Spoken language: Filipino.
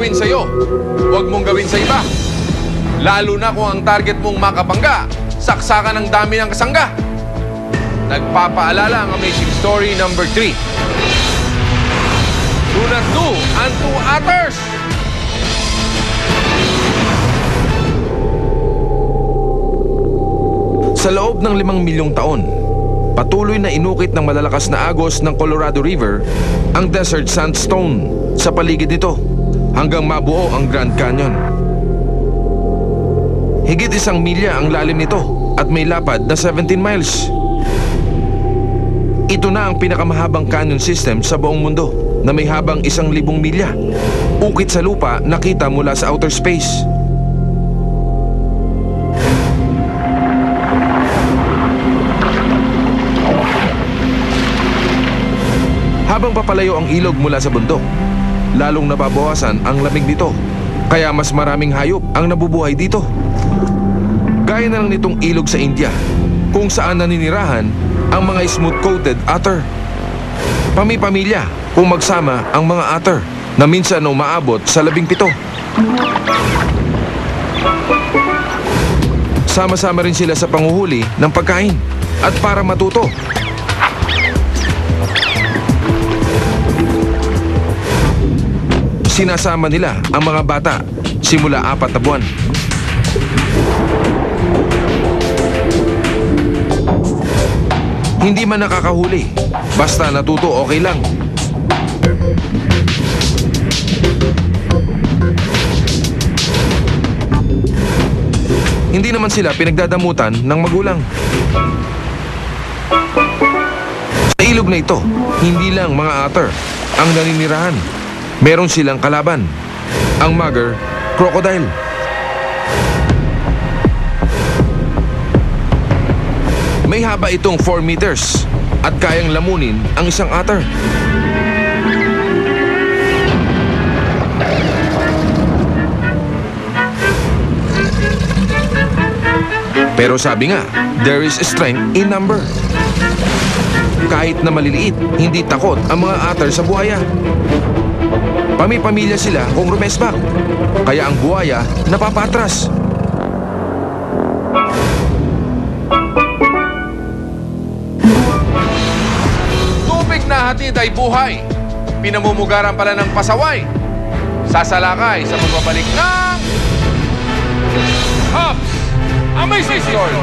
gawin sa'yo, huwag mong gawin sa iba. Lalo na kung ang target mong makabangga, saksakan ng dami ng kasangga. Nagpapaalala ang amazing story number 3. Lunar 2 and 2 otters. Sa loob ng 5 milyong taon, patuloy na inukit ng malalakas na agos ng Colorado River ang desert sandstone sa paligid nito hanggang mabuo ang Grand Canyon. Higit 1 milya ang lalim nito at may lapad na 17 miles. Ito na ang pinakamahabang canyon system sa buong mundo na may habang 1,000 milya. Ukit sa lupa nakita mula sa outer space. Habang papalayo ang ilog mula sa bundok, lalong nababawasan ang lamig nito, kaya mas maraming hayop ang nabubuhay dito. Gaya na lang nitong ilog sa India, kung saan naninirahan ang mga smooth-coated otter. Pami-pamilya kung magsama ang mga otter na minsan umaabot sa 17. Sama-sama rin sila sa panguhuli ng pagkain at para matuto. Sinasama nila ang mga bata simula 4 na buwan. Hindi man nakakahuli, basta natuto okay lang. Hindi naman sila pinagdadamutan ng magulang. Sa ilog na ito, hindi lang mga otter ang naninirahan. Meron silang kalaban, ang mugger crocodile. May haba itong 4 meters at kayang lamunin ang isang otter. Pero sabi nga, there is strength in number. Kahit na maliliit, hindi takot ang mga otter sa buhaya. Pami-pamilya sila kung rumesbak, kaya ang buhaya napapatras. Tubig na hatid ay buhay, pinamumugaran pala ng pasaway. Sasalakay sa pagbabalik ng Hobbs Amazing Story.